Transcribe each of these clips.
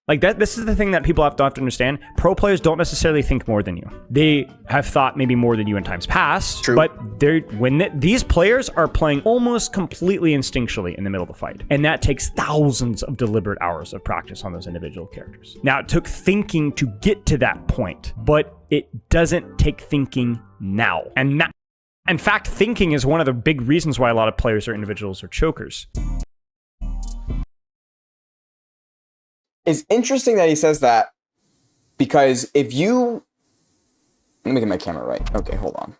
Like that, this is the thing that people have to understand. Pro players don't necessarily think more than you. They have thought maybe more than you in times past. True. But these players are playing almost completely instinctually in the middle of the fight. And that takes thousands of deliberate hours of practice on those individual characters. Now, it took thinking to get to that point, but it doesn't take thinking now. And in fact, thinking is one of the big reasons why a lot of players or individuals are chokers. It's interesting that he says that, because if you... Let me get my camera right. Okay, hold on.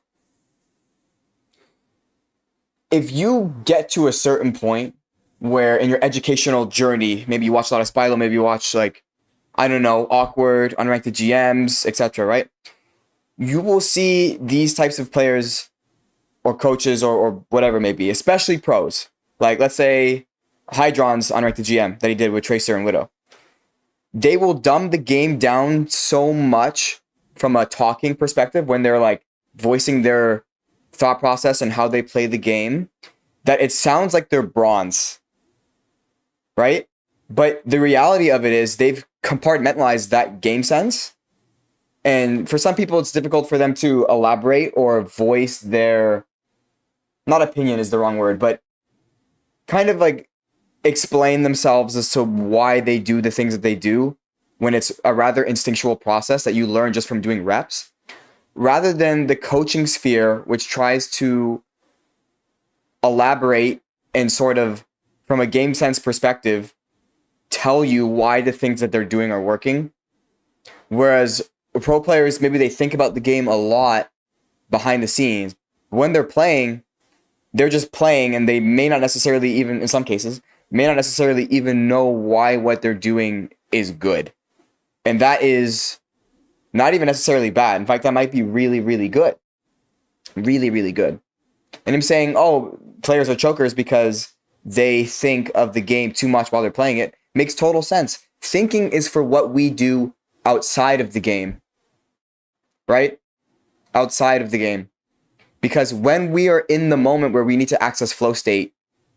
If you get to a certain point where in your educational journey, maybe you watch a lot of Spilo, maybe you watch like, I don't know, Awkward, Unranked GMs, etc., right? You will see these types of players or coaches or whatever it may be, especially pros. Like, let's say Hydron's Unranked GM that he did with Tracer and Widow. They will dumb the game down so much from a talking perspective when they're like voicing their thought process and how they play the game that it sounds like they're bronze, right? But the reality of it is they've compartmentalized that game sense. And for some people, it's difficult for them to elaborate or voice their, not opinion is the wrong word, but kind of like explain themselves as to why they do the things that they do when it's a rather instinctual process that you learn just from doing reps, rather than the coaching sphere, which tries to elaborate and sort of, from a game sense perspective, tell you why the things that they're doing are working. Whereas pro players, maybe they think about the game a lot behind the scenes. When they're playing, they're just playing, and they may not necessarily even, in some cases, may not necessarily even know why what they're doing is good. And that is not even necessarily bad. In fact, that might be really, really good. Really, really good. And I'm saying, oh, players are chokers because they think of the game too much while they're playing it. Makes total sense. Thinking is for what we do outside of the game. Right? Outside of the game. Because when we are in the moment where we need to access flow state,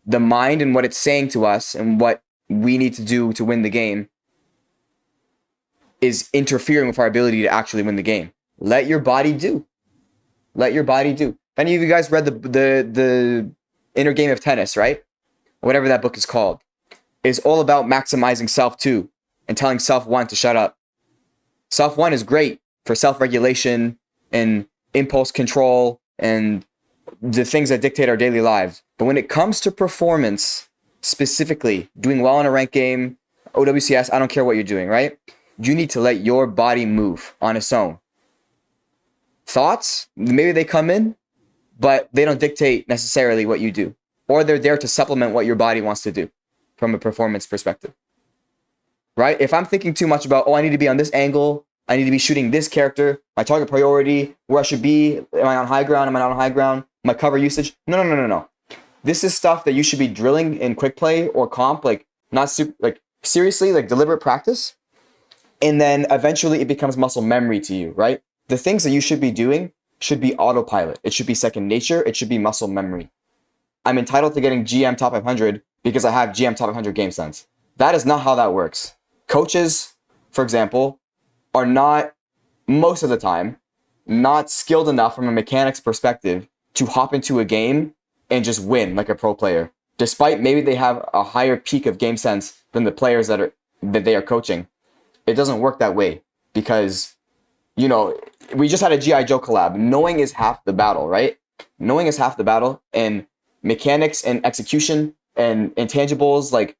the mind and what it's saying to us and what we need to do to win the game is interfering with our ability to actually win the game. Let your body do. Let your body do. If any of you guys read the Inner Game of Tennis, right? Whatever that book is called, is all about maximizing self 2 and telling self 1 to shut up. Self 1 is great for self-regulation and impulse control and the things that dictate our daily lives. But when it comes to performance, specifically doing well in a ranked game, OWCS, I don't care what you're doing, right? You need to let your body move on its own. Thoughts, maybe they come in, but they don't dictate necessarily what you do. Or they're there to supplement what your body wants to do from a performance perspective. Right? If I'm thinking too much about, oh, I need to be on this angle, I need to be shooting this character, my target priority, where I should be, am I on high ground, am I not on high ground, my cover usage. No. This is stuff that you should be drilling in quick play or comp, like not super, like seriously, like deliberate practice. And then eventually it becomes muscle memory to you, right? The things that you should be doing should be autopilot. It should be second nature. It should be muscle memory. I'm entitled to getting GM top 500 because I have GM top 500 game sense. That is not how that works. Coaches, for example, are not, most of the time, not skilled enough from a mechanics perspective to hop into a game and just win like a pro player, despite maybe they have a higher peak of game sense than the players that they are coaching. It doesn't work that way because, you know, we just had a G.I. Joe collab. Knowing is half the battle, right? Knowing is half the battle, and mechanics and execution and intangibles like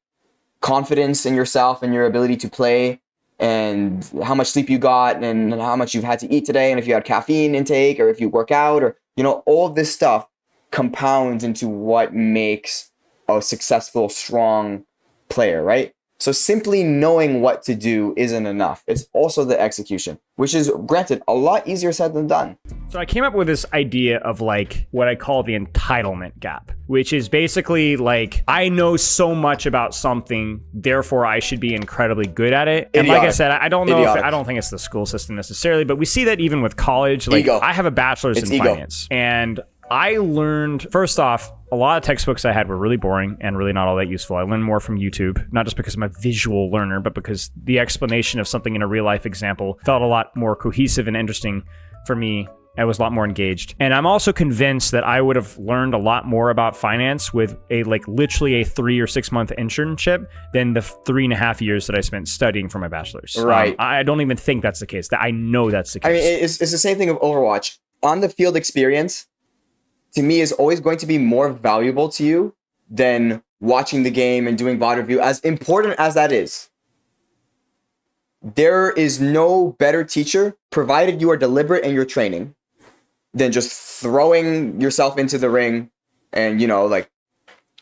confidence in yourself and your ability to play and how much sleep you got and how much you've had to eat today and if you had caffeine intake or if you work out or, you know, all of this stuff compounds into what makes a successful, strong player, right? So simply knowing what to do isn't enough. It's also the execution, which is, granted, a lot easier said than done. So I came up with this idea of like what I call the entitlement gap, which is basically like, I know so much about something, therefore I should be incredibly good at it. And like I said, I don't know I don't think it's the school system necessarily, but we see that even with college. Like, I have a bachelor's in finance, and I learned, first off, a lot of textbooks I had were really boring and really not all that useful. I learned more from YouTube, not just because I'm a visual learner, but because the explanation of something in a real life example felt a lot more cohesive and interesting for me. I was a lot more engaged. And I'm also convinced that I would have learned a lot more about finance with literally a 3 or 6 month internship than the 3.5 years that I spent studying for my bachelor's. Right. I don't even think that's the case. That I know that's the case. I mean, it's the same thing of Overwatch. On the field experience, to me, is always going to be more valuable to you than watching the game and doing VOD review, as important as that is. There is no better teacher, provided you are deliberate in your training, than just throwing yourself into the ring. And,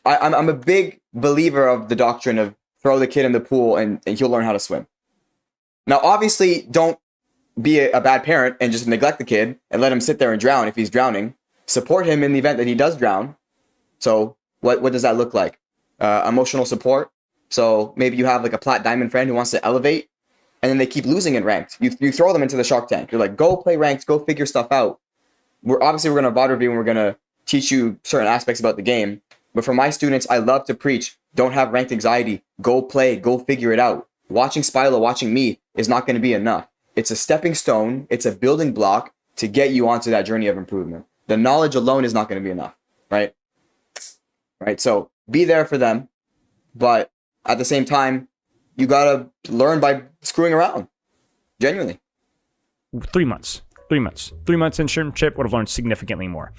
I'm a big believer of the doctrine of throw the kid in the pool and he'll learn how to swim. Now, obviously, don't be a bad parent and just neglect the kid and let him sit there and drown if he's drowning. Support him in the event that he does drown. So what does that look like? Emotional support. So maybe you have like a plat diamond friend who wants to elevate and then they keep losing in ranked. You throw them into the shark tank. You're like, go play ranked, go figure stuff out. We're going to VOD review and we're going to teach you certain aspects about the game. But for my students, I love to preach, don't have ranked anxiety. Go play, go figure it out. Watching Spilo, watching me is not going to be enough. It's a stepping stone. It's a building block to get you onto that journey of improvement. The knowledge alone is not going to be enough, right? Right. So be there for them. But at the same time, you got to learn by screwing around. Genuinely. 3 months. 3 months. 3 months internship would have learned significantly more.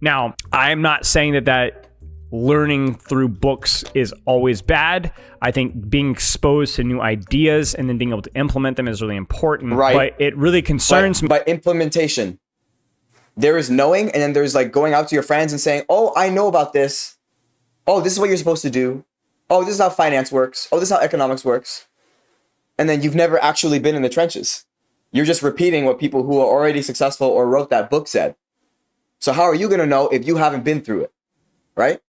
Now, I'm not saying that learning through books is always bad. I think being exposed to new ideas and then being able to implement them is really important. Right. But it really concerns me. But implementation. There is knowing, and then there's like going out to your friends and saying, oh, I know about this. Oh, this is what you're supposed to do. Oh, this is how finance works. Oh, this is how economics works. And then you've never actually been in the trenches. You're just repeating what people who are already successful or wrote that book said. So how are you going to know if you haven't been through it, right?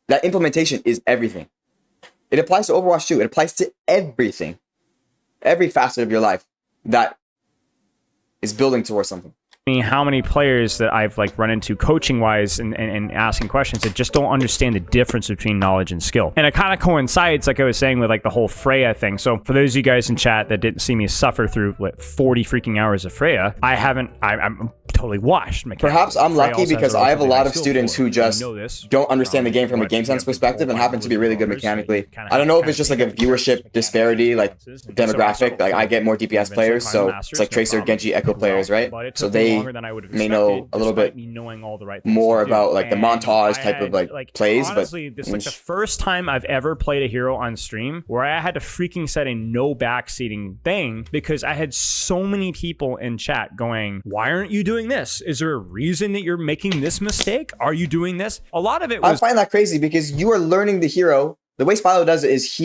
That implementation is everything. It applies to Overwatch too. It applies to everything. Every facet of your life that is building towards something. How many players that I've run into coaching wise and asking questions that just don't understand the difference between knowledge and skill. And it kind of coincides, like I was saying, with the whole Freya thing. So for those of you guys in chat that didn't see me suffer through 40 freaking hours of Freya, I'm totally washed. Perhaps I'm lucky because I have a lot of students who just don't understand the game from a game sense perspective and happen to be really good mechanically. I don't know if it's just a viewership disparity, demographic. I get more DPS players, so it's like Tracer, Genji, Echo players, right? So they may know a little bit more about the montage type of plays. Honestly, but this is the first time I've ever played a hero on stream where I had to freaking set a no backseating thing because I had so many people in chat going, why aren't you doing this? Is there a reason that you're making this mistake? Are you doing this? A lot of it was... I find that crazy because you are learning the hero. The way Spilo does it is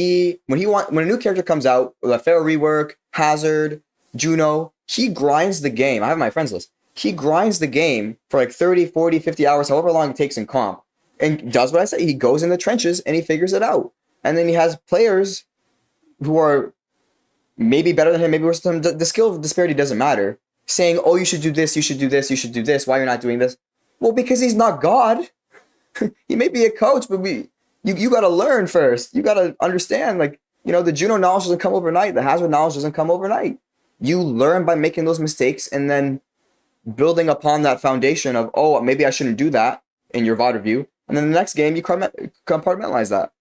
when a new character comes out, with a Pharaoh rework, Hazard, Juno, he grinds the game. I have my friends list. He grinds the game for 30, 40, 50 hours, however long it takes in comp, and does what I say. He goes in the trenches and he figures it out. And then he has players who are maybe better than him, maybe worse than him. The skill disparity doesn't matter. Saying, oh, you should do this, you should do this, you should do this. Why you're not doing this? Well, because he's not God. He may be a coach, but you got to learn first. You got to understand, the Juno knowledge doesn't come overnight. The Hazard knowledge doesn't come overnight. You learn by making those mistakes and then building upon that foundation of, oh, maybe I shouldn't do that in your VOD review. And then the next game, you compartmentalize that.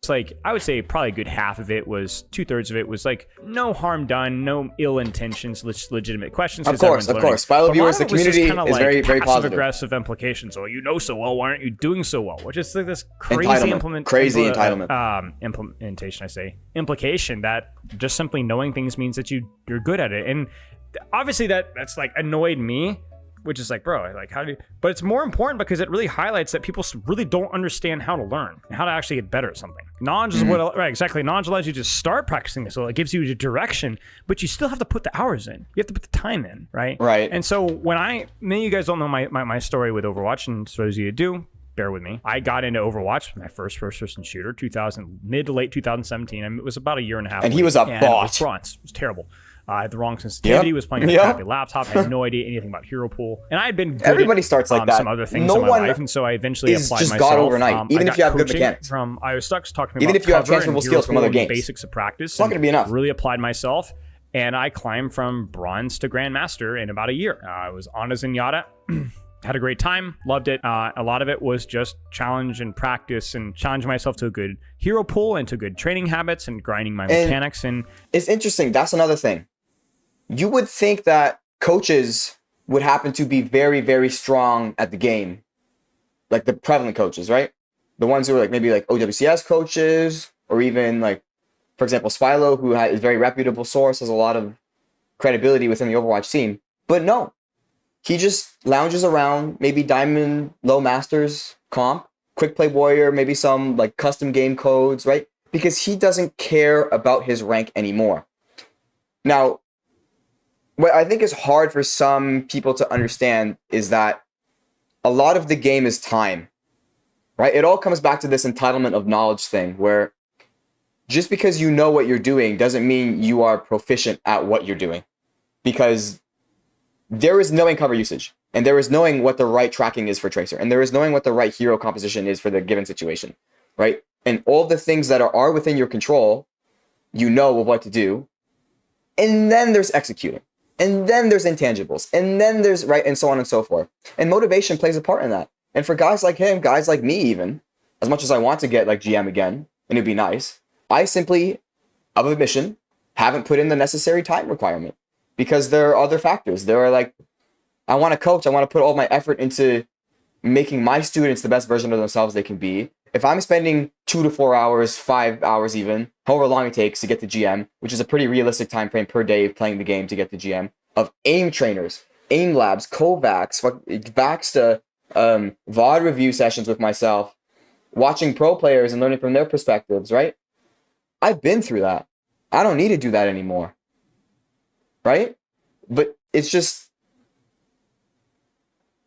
It's I would say probably a good half of it was, 2/3 of it was no harm done, no ill intentions, legitimate questions. Of course. Spilo viewers, the community is very, very positive. Aggressive implications. Oh, you know so well, why aren't you doing so well? Which is this crazy implementation, implication that just simply knowing things means that you're good at it. And obviously that's annoyed me, which is bro, how do you... But it's more important because it really highlights that people really don't understand how to learn and how to actually get better at something. Knowledge is what, right, exactly. Knowledge allows you to start practicing it, so it gives you the direction, but you still have to put the hours in. You have to put the time in, right? Right. And so many of you guys don't know my story with Overwatch, and so those of you do, bear with me. I got into Overwatch, my first-person shooter, mid to late 2017. It was about a year and a half. And he was a bot. It was terrible. I had the wrong sensitivity, was playing on a crappy laptop, had no idea anything about Hero Pool. And I had been good Everybody at, starts like that. some other things No in my one life. And so I eventually is applied just myself. God overnight, even I if you have good coaching mechanics. From Iowa Stucks talking to me Even about if you have cover and transferable Hero skills from Pool other and games. basics of practice. It's not going to be enough. Really applied myself. And I climbed from bronze to grandmaster in about a year. I was on a Zenyatta. Had a great time, loved it. A lot of it was just challenge and practice and challenge myself to a good hero pool and to good training habits and grinding my mechanics. And it's interesting. That's another thing. You would think that coaches would happen to be very, very strong at the game. Like the prevalent coaches, right? The ones who are like maybe like OWCS coaches, or even like, for example, Spilo, who is a very reputable source, has a lot of credibility within the Overwatch scene. But no. He just lounges around, maybe Diamond Low Masters comp, Quick Play Warrior, maybe some like custom game codes, right? Because he doesn't care about his rank anymore. Now, what I think is hard for some people to understand is that a lot of the game is time, right? It all comes back to this entitlement of knowledge thing, where just because you know what you're doing doesn't mean you are proficient at what you're doing. Because there is knowing cover usage, and there is knowing what the right tracking is for Tracer, and there is knowing what the right hero composition is for the given situation, right? And all the things that are within your control, you know what to do. And then there's executing. And then there's intangibles. And then there's, right, and so on and so forth. And motivation plays a part in that. And for guys like him, guys like me even, as much as I want to get like GM again, and it'd be nice, I simply, of admission, haven't put in the necessary time requirement. Because there are other factors. There are like, I want to coach. I want to put all my effort into making my students the best version of themselves they can be. If I'm spending 2 to 4 hours, 5 hours even, however long it takes to get to GM, which is a pretty realistic time frame per day of playing the game to get to GM, of aim trainers, aim labs, Kovacs, Vaxta, VOD review sessions with myself, watching pro players and learning from their perspectives, right? I've been through that. I don't need to do that anymore. Right? But it's just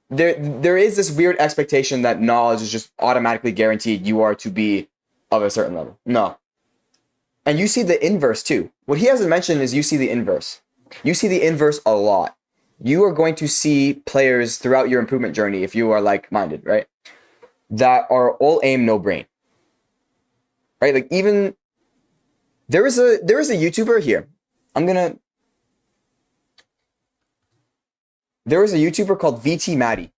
there is this weird expectation that knowledge is just automatically guaranteed you are to be of a certain level. No. And you see the inverse too. What he hasn't mentioned is you see the inverse. You see the inverse a lot. You are going to see players throughout your improvement journey, if you are like-minded, right? That are all aim, no brain. Right? Like even there is a YouTuber here. There is a YouTuber called VT Matty,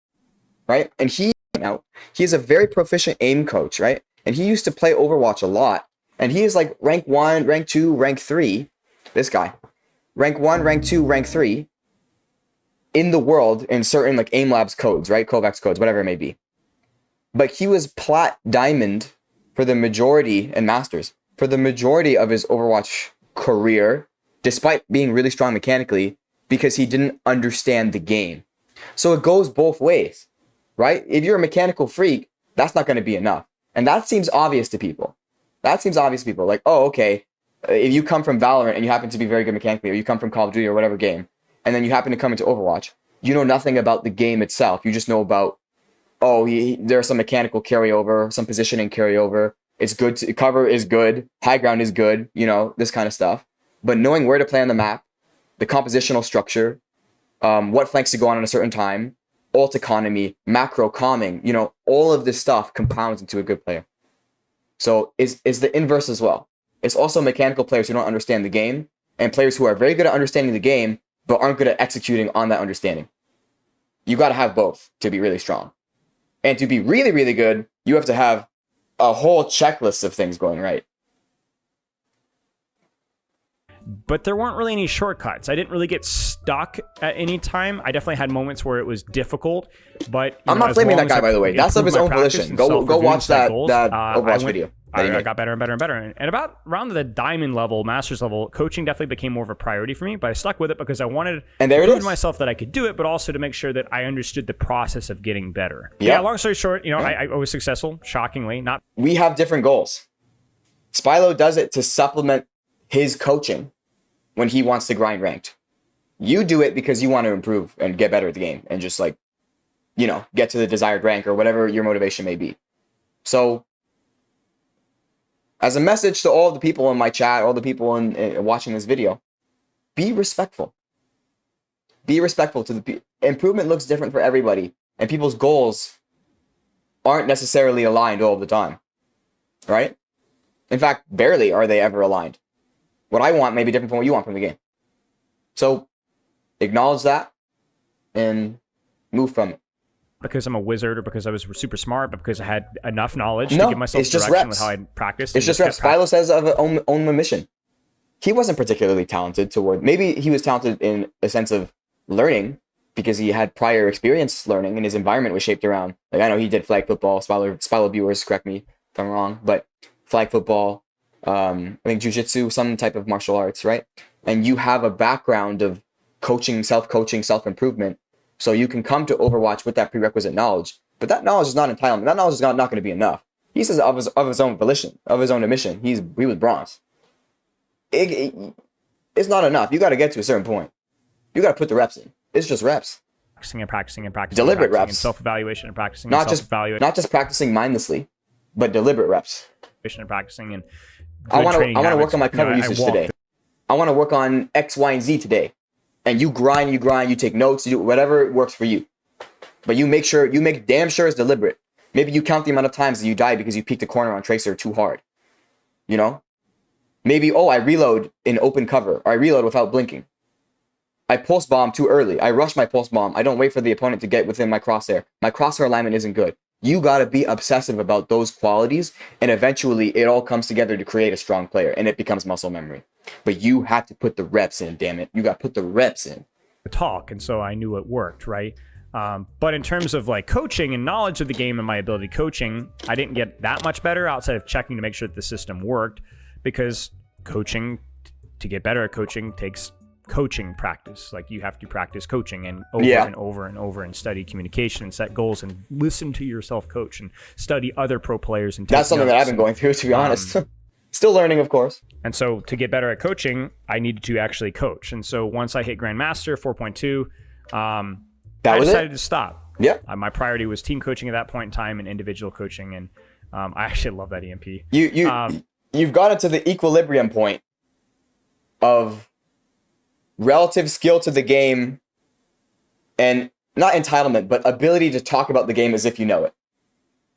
right? And he's a very proficient aim coach, right? And he used to play Overwatch a lot. And he is like rank 1, rank 2, rank 3. This guy. Rank 1, rank 2, rank 3 in the world in certain like aim labs codes, right? Kovacs codes, whatever it may be. But he was plat diamond for the majority, and masters for the majority of his Overwatch career, despite being really strong mechanically, because he didn't understand the game. So it goes both ways, right? If you're a mechanical freak, that's not going to be enough. And that seems obvious to people. Like, oh, okay, if you come from Valorant and you happen to be very good mechanically, or you come from Call of Duty or whatever game, and then you happen to come into Overwatch, you know nothing about the game itself. You just know about, there's some mechanical carryover, some positioning carryover. It's good. Cover is good. High ground is good. This kind of stuff. But knowing where to play on the map, the compositional structure, what flanks to go on at a certain time, ult economy, macro calming, all of this stuff compounds into a good player. So is the inverse as well. It's also mechanical players who don't understand the game, and players who are very good at understanding the game, but aren't good at executing on that understanding. You got to have both to be really strong. And to be really, really good, you have to have a whole checklist of things going right. But there weren't really any shortcuts. I didn't really get stuck at any time. I definitely had moments where it was difficult, but I'm not blaming that guy, by the way. That's of his own volition. Go watch that Overwatch video. I got better and better and better. And about around the diamond level, master's level, coaching definitely became more of a priority for me, but I stuck with it because I wanted to prove to myself that I could do it, but also to make sure that I understood the process of getting better. Yeah, long story short, I was successful, shockingly. We have different goals. Spilo does it to supplement his coaching when he wants to grind ranked. You do it because you want to improve and get better at the game and just get to the desired rank or whatever your motivation may be. So as a message to all the people in my chat, all the people watching this video, be respectful. Be respectful to the improvement looks different for everybody, and people's goals aren't necessarily aligned all the time, right? In fact, barely are they ever aligned. What I want may be different from what you want from the game. So acknowledge that and move from it. Because I'm a wizard, or because I was super smart, but because I had enough knowledge No, to give myself it's just direction reps. with how I practiced. It's just reps. Spilo says of own a mission. He wasn't particularly talented toward, maybe he was talented in a sense of learning because he had prior experience learning and his environment was shaped around, like, I know he did flag football, Spilo viewers, correct me if I'm wrong, but flag football, I think jiu-jitsu, some type of martial arts, right? And you have a background of coaching, self-improvement, so you can come to Overwatch with that prerequisite knowledge. But that knowledge is not entitlement. That knowledge is not going to be enough. He says of his own volition, of his own admission, he was bronze. It's not enough. You got to get to a certain point. You got to put the reps in. It's just reps. Practicing. Deliberate reps. And self-evaluation and practicing. Not just practicing mindlessly, but deliberate reps. And practicing and I want to work on my cover usage today. I want to work on X, Y, and Z today. And you grind, you take notes, you do whatever works for you. But you make damn sure it's deliberate. Maybe you count the amount of times that you die because you peeked a corner on Tracer too hard. You know? Maybe, I reload in open cover, or I reload without blinking. I pulse bomb too early. I rush my pulse bomb. I don't wait for the opponent to get within my crosshair. My crosshair alignment isn't good. You got to be obsessive about those qualities, and eventually it all comes together to create a strong player, and it becomes muscle memory. But you have to put the reps in, damn it. You got to put the reps in. Talk, and so I knew it worked, right? But in terms of like coaching and knowledge of the game and my ability coaching, I didn't get that much better outside of checking to make sure that the system worked, because coaching, to get better at coaching, takes coaching practice. Like, you have to practice coaching and over and study communication and set goals and listen to yourself coach and study other pro players. And that's something that I've been going through, to be honest. Still learning, of course. And so to get better at coaching, I needed to actually coach. And so once I hit Grandmaster 4.2, I decided to stop. Yeah. My priority was team coaching at that point in time and individual coaching. And I actually love that EMP. You've gotten to the equilibrium point of relative skill to the game and not entitlement, but ability to talk about the game as if you know it.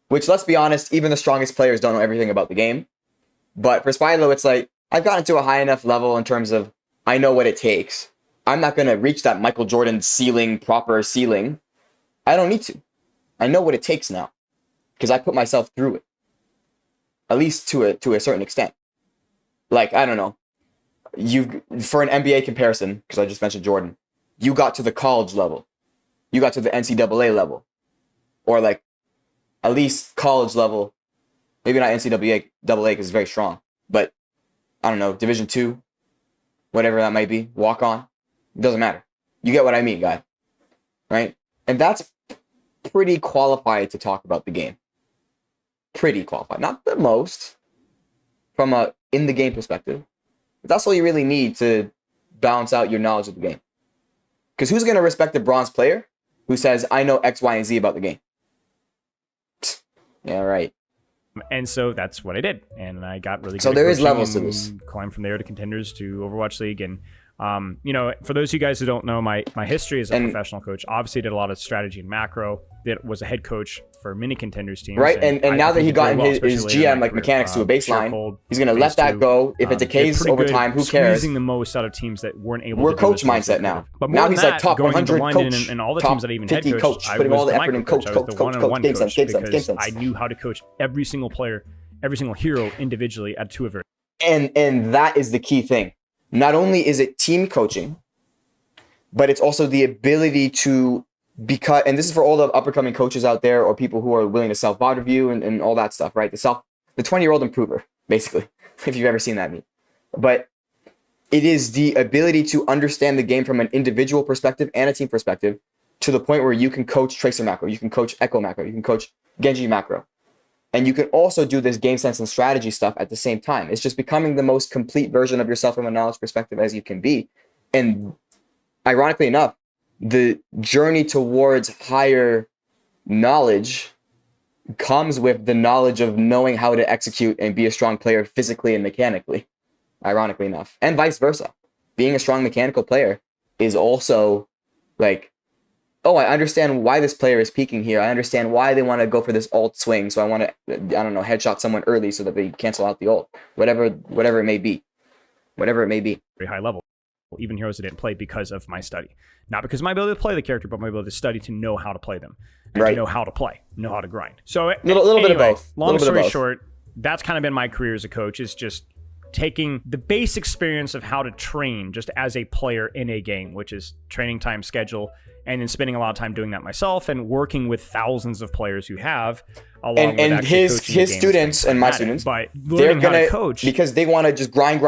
Which, let's be honest, even the strongest players don't know everything about the game. But for Spilo, it's like, I've gotten to a high enough level in terms of I know what it takes. I'm not going to reach that Michael Jordan proper ceiling. I don't need to. I know what it takes now because I put myself through it. At least to a certain extent. Like, I don't know. For an NBA comparison, because I just mentioned Jordan, you got to the college level. You got to the NCAA level. Or like, at least college level. Maybe not NCAA because it's very strong. But, I don't know, Division 2, whatever that might be, walk on. It doesn't matter. You get what I mean, guy. Right? And that's pretty qualified to talk about the game. Pretty qualified. Not the most from a in-the-game perspective. But that's all you really need to balance out your knowledge of the game. Because who's going to respect a bronze player who says, I know X, Y, and Z about the game? Yeah, right. And so that's what I did. And I got really good. So there is levels to this. Climbed from there to Contenders to Overwatch League. And, for those of you guys who don't know, my history as a professional coach, obviously did a lot of strategy and macro. Was a head coach for many Contenders teams. Right, and now that he got his GM mechanics to a baseline, he's going to let that go. If it decays over time, who cares? Squeezing the most out of teams that weren't able We're to coach mindset now. But now he's like top 100 coach. And all the teams that I even head coached, I was the micro coach. I was the one-on-one coach because I knew how to coach every single player, every single hero individually at 2 of it. And that is the key thing. Not only is it team coaching, but it's also the ability to because, and this is for all the up-and-coming coaches out there or people who are willing to self-VOD review and all that stuff, right? The 20-year-old improver, basically, if you've ever seen that meme. But it is the ability to understand the game from an individual perspective and a team perspective to the point where you can coach Tracer macro, you can coach Echo macro, you can coach Genji macro. And you can also do this game sense and strategy stuff at the same time. It's just becoming the most complete version of yourself from a knowledge perspective as you can be. And ironically enough, the journey towards higher knowledge comes with the knowledge of knowing how to execute and be a strong player physically and mechanically, ironically enough, and vice versa. being a strong mechanical player is also like, oh, I understand why this player is peaking here. I understand why they want to go for this ult swing. So I want to, I don't know, headshot someone early so that they cancel out the ult. Whatever it may be. Whatever it may be. Very high level. Even heroes I didn't play because of my study. Not because of my ability to play the character, but my ability to study to know how to play them. And to know how to play, know how to grind. So little bit of both. Long story short, that's kind of been my career as a coach, is just taking the base experience of how to train just as a player in a game, which is training time, schedule, and then spending a lot of time doing that myself and working with thousands of players who have, along with his students and my students, by learning how to coach, because they want to just grind.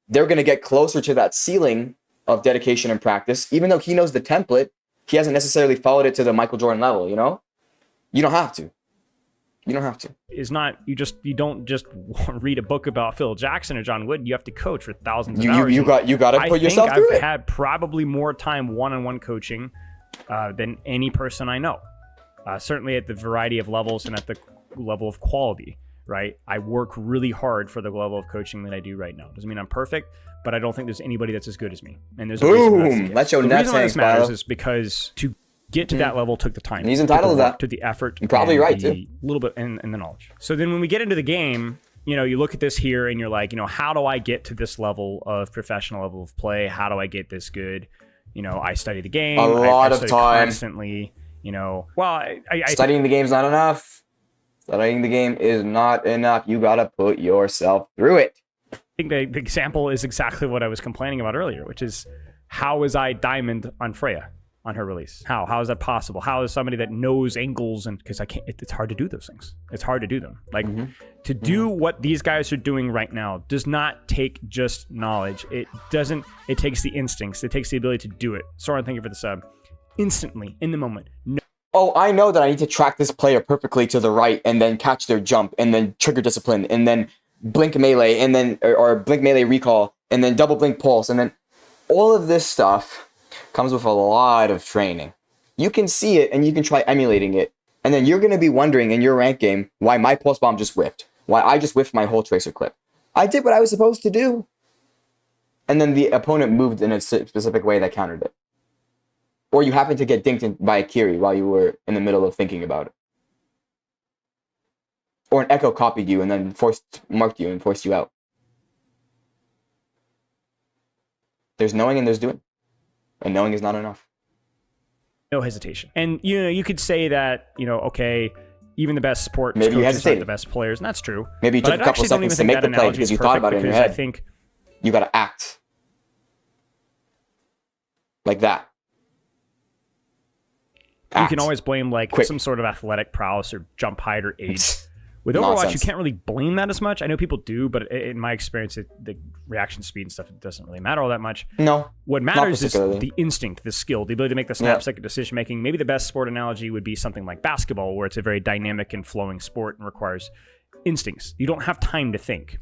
They're going to get closer to that ceiling of dedication and practice, even though he knows the template. He hasn't necessarily followed it to the Michael Jordan level. You know, you don't have to. It's not, you don't just read a book about Phil Jackson or John Wooden. You have to coach for thousands of hours. You got to put yourself through it. I've had probably more time one-on-one coaching than any person I know. Certainly at the variety of levels and at the level of quality, right? I work really hard for the level of coaching that I do right now. Doesn't mean I'm perfect, but I don't think there's anybody that's as good as me. And there's a reason let's show the that reason why this matters Spilo. is because to get to that level took the time. And he's entitled to that. To the effort. You're probably right, too. A little bit, and the knowledge. So then when we get into the game, you know, you look at this here and you're like, you know, how do I get to this level of professional level of play? How do I get this good? You know, I study the game. A lot of study time. Constantly, you know. Well, I studying the game is not enough. Studying the game is not enough. You got to put yourself through it. I think the example is exactly what I was complaining about earlier, which is how was I diamond on Freya on her release? How is that possible? How is somebody that knows angles, and because I can't, it's hard to do those things. It's hard to do them. Like to do what these guys are doing right now does not take just knowledge. It takes the instincts. It takes the ability to do it. Sorry, thank you for the sub. Instantly, in the moment. No. Oh, I know that I need to track this player perfectly to the right and then catch their jump and then trigger discipline and then blink melee and then or blink melee recall and then double blink pulse, and then all of this stuff comes with a lot of training. You can see it and you can try emulating it, and then you're going to be wondering in your rank game why my pulse bomb just whiffed, why I just whiffed my whole tracer clip. I did what I was supposed to do, and then the opponent moved in a specific way that countered it. Or you happened to get dinked by a Kiri while you were in the middle of thinking about it. Or an Echo copied you and then marked you and forced you out. There's knowing and there's doing. And knowing is not enough. No hesitation. And, you know, you could say that, you know, okay, even the best sports maybe coaches aren't the best players, and that's true. Maybe you took a couple seconds to make the play because you thought about it in your head. I think you got to act. Like that. You can always blame like some sort of athletic prowess or jump height or age. With Overwatch, you can't really blame that as much. I know people do, but in my experience, the reaction speed and stuff, it doesn't really matter all that much. No. What matters is the instinct, the skill, the ability to make the snap-second decision-making. Maybe the best sport analogy would be something like basketball, where it's a very dynamic and flowing sport and requires instincts. You don't have time to think.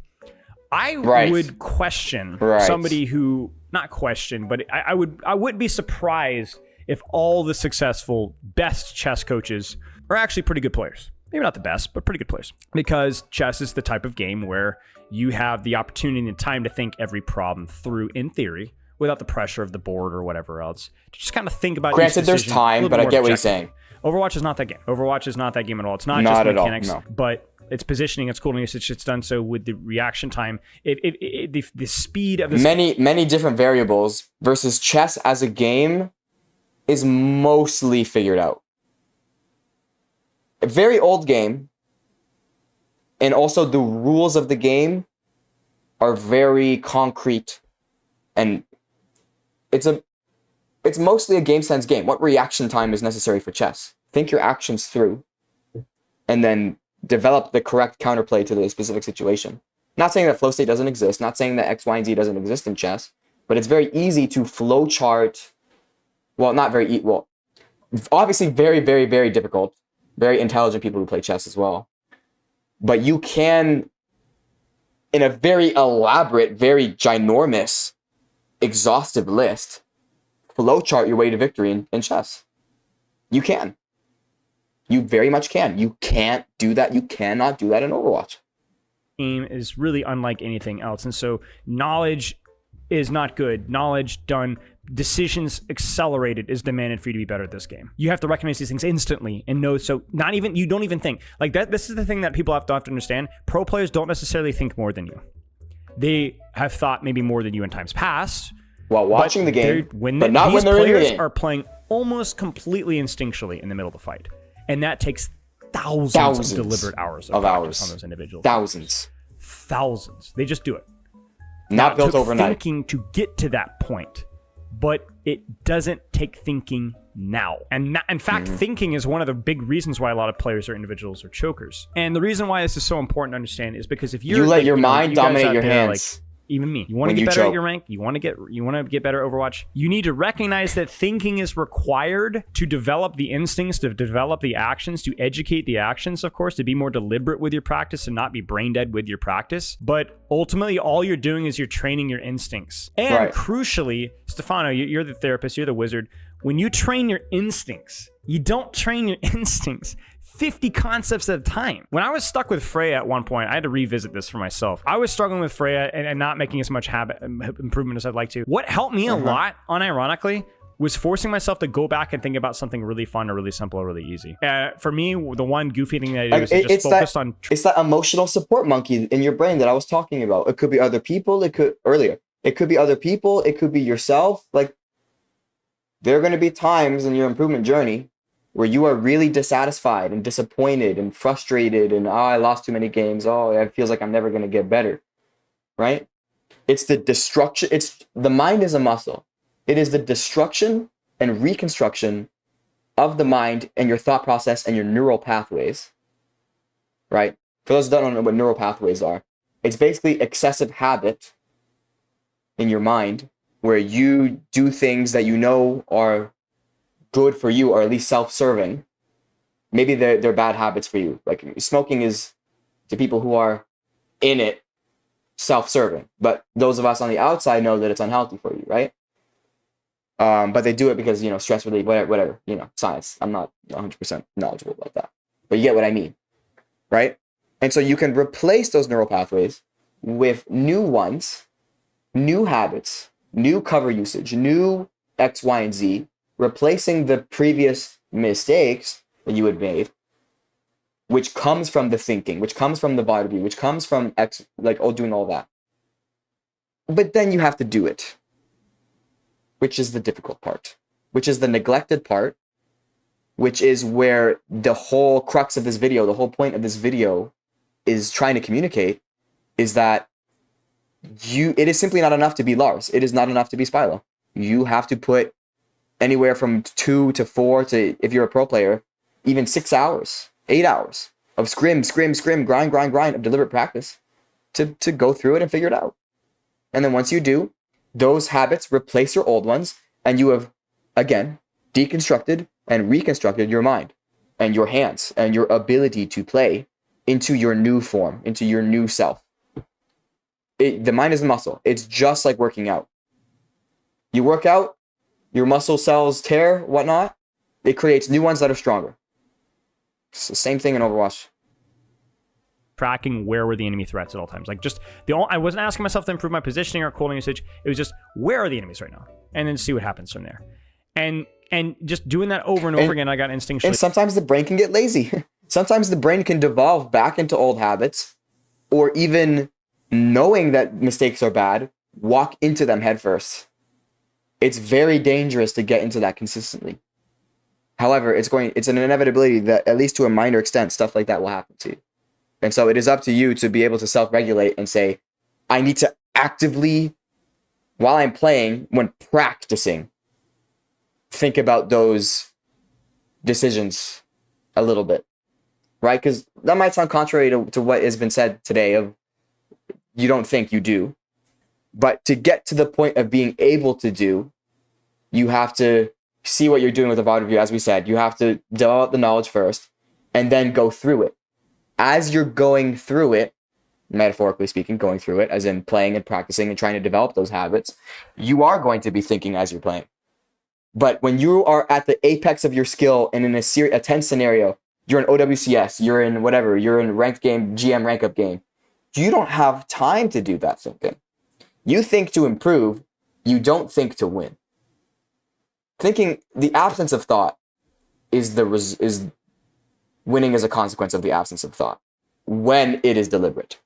I would question somebody who, not question, but I would be surprised if all the successful best chess coaches are actually pretty good players. Maybe not the best, but pretty good players. Because chess is the type of game where you have the opportunity and time to think every problem through, in theory, without the pressure of the board or whatever else. To just kind of think about Granted, there's time, but I get what you're saying. Overwatch is not that game. Overwatch is not that game at all. It's not just mechanics, but it's positioning, it's coolness. It's just done so with the reaction time. The speed of this. Many different variables versus chess as a game is mostly figured out. A very old game, and also the rules of the game are very concrete, and it's mostly a game sense game. What reaction time is necessary for chess? Think your actions through, and then develop the correct counterplay to the specific situation. Not saying that flow state doesn't exist, not saying that X, Y, and Z doesn't exist in chess, but it's very easy to flow chart. Well, not very, well, obviously very, very, very difficult. Very intelligent people who play chess as well. But you can, in a very elaborate, very ginormous, exhaustive list, flowchart your way to victory in chess. You can. You very much can. You can't do that. You cannot do that in Overwatch. Game is really unlike anything else. And so knowledge is not good. Knowledge done. Decisions accelerated is demanded for you to be better at this game. You have to recognize these things instantly and know. So you don't even think like that. This is the thing that people have to understand. Pro players don't necessarily think more than you. They have thought maybe more than you in times past. While watching the game, but not when they're in the game. These players are playing almost completely instinctually in the middle of the fight. And that takes thousands of deliberate hours of practice on those individuals. Thousands. They just do it. Not built overnight. Thinking to get to that point, but it doesn't take thinking now. And in fact, thinking is one of the big reasons why a lot of players or individuals are chokers. And the reason why this is so important to understand is because if you let your mind dominate your hands. Even me. You want to get better at your rank. You want to get better at Overwatch. You need to recognize that thinking is required to develop the instincts, to develop the actions, to educate the actions, of course, to be more deliberate with your practice and not be brain dead with your practice. But ultimately, all you're doing is you're training your instincts. And crucially, Stefano, you're the therapist, you're the wizard. When you train your instincts, you don't train your instincts 50 concepts at a time. When I was stuck with Freya at one point, I had to revisit this for myself. I was struggling with Freya and not making as much habit improvement as I'd like to. What helped me a lot, unironically, was forcing myself to go back and think about something really fun or really simple or really easy. For me, the one goofy thing that I do is just focus on... It's that emotional support monkey in your brain that I was talking about. It could be other people. It could be other people. It could be yourself. Like, there are going to be times in your improvement journey where you are really dissatisfied and disappointed and frustrated and, I lost too many games. It feels like I'm never going to get better, right? It's the destruction. The mind is a muscle. It is the destruction and reconstruction of the mind and your thought process and your neural pathways, right? For those who don't know what neural pathways are, it's basically excessive habit in your mind where you do things that you know are good for you, or at least self-serving. Maybe they're bad habits for you. Like smoking is, to people who are in it, self-serving. But those of us on the outside know that it's unhealthy for you, right? But they do it because, stress relief, whatever, science. I'm not 100% knowledgeable about that. But you get what I mean, right? And so you can replace those neural pathways with new ones, new habits, new cover usage, new X, Y, and Z, replacing the previous mistakes that you had made, which comes from the thinking, which comes from the body view, which comes from doing all that. But then you have to do it, which is the difficult part, which is the neglected part, which is where the whole crux of this video, the whole point of this video is trying to communicate, is that it is simply not enough to be Lars. It is not enough to be Spilo. You have to put anywhere from 2 to 4 to, if you're a pro player, even 6 hours, 8 hours of scrim, grind of deliberate practice to go through it and figure it out. And then once you do, those habits replace your old ones, and you have, again, deconstructed and reconstructed your mind and your hands and your ability to play into your new form, into your new self. The mind is a muscle. It's just like working out. You work out, your muscle cells tear, whatnot. It creates new ones that are stronger. It's the same thing in Overwatch. Tracking where were the enemy threats at all times. I wasn't asking myself to improve my positioning or cooldown usage. It was just, where are the enemies right now? And then see what happens from there. And just doing that over and over again, I got instinctually. And sometimes the brain can get lazy. Sometimes the brain can devolve back into old habits, or even knowing that mistakes are bad, walk into them headfirst. It's very dangerous to get into that consistently. However, it's an inevitability that, at least to a minor extent, stuff like that will happen to you. And so it is up to you to be able to self-regulate and say, I need to actively, while I'm playing, when practicing, think about those decisions a little bit, right? Because that might sound contrary to what has been said today of you don't think, you do. But to get to the point of being able to do, you have to see what you're doing with the VOD review. As we said, you have to develop the knowledge first and then go through it. As you're going through it, metaphorically speaking, going through it, as in playing and practicing and trying to develop those habits, you are going to be thinking as you're playing. But when you are at the apex of your skill and in a tense scenario, you're in OWCS, you're in whatever, you're in ranked game, GM rank up game, you don't have time to do that thinking. You think to improve, you don't think to win. Thinking, the absence of thought is winning as a consequence of the absence of thought when it is deliberate.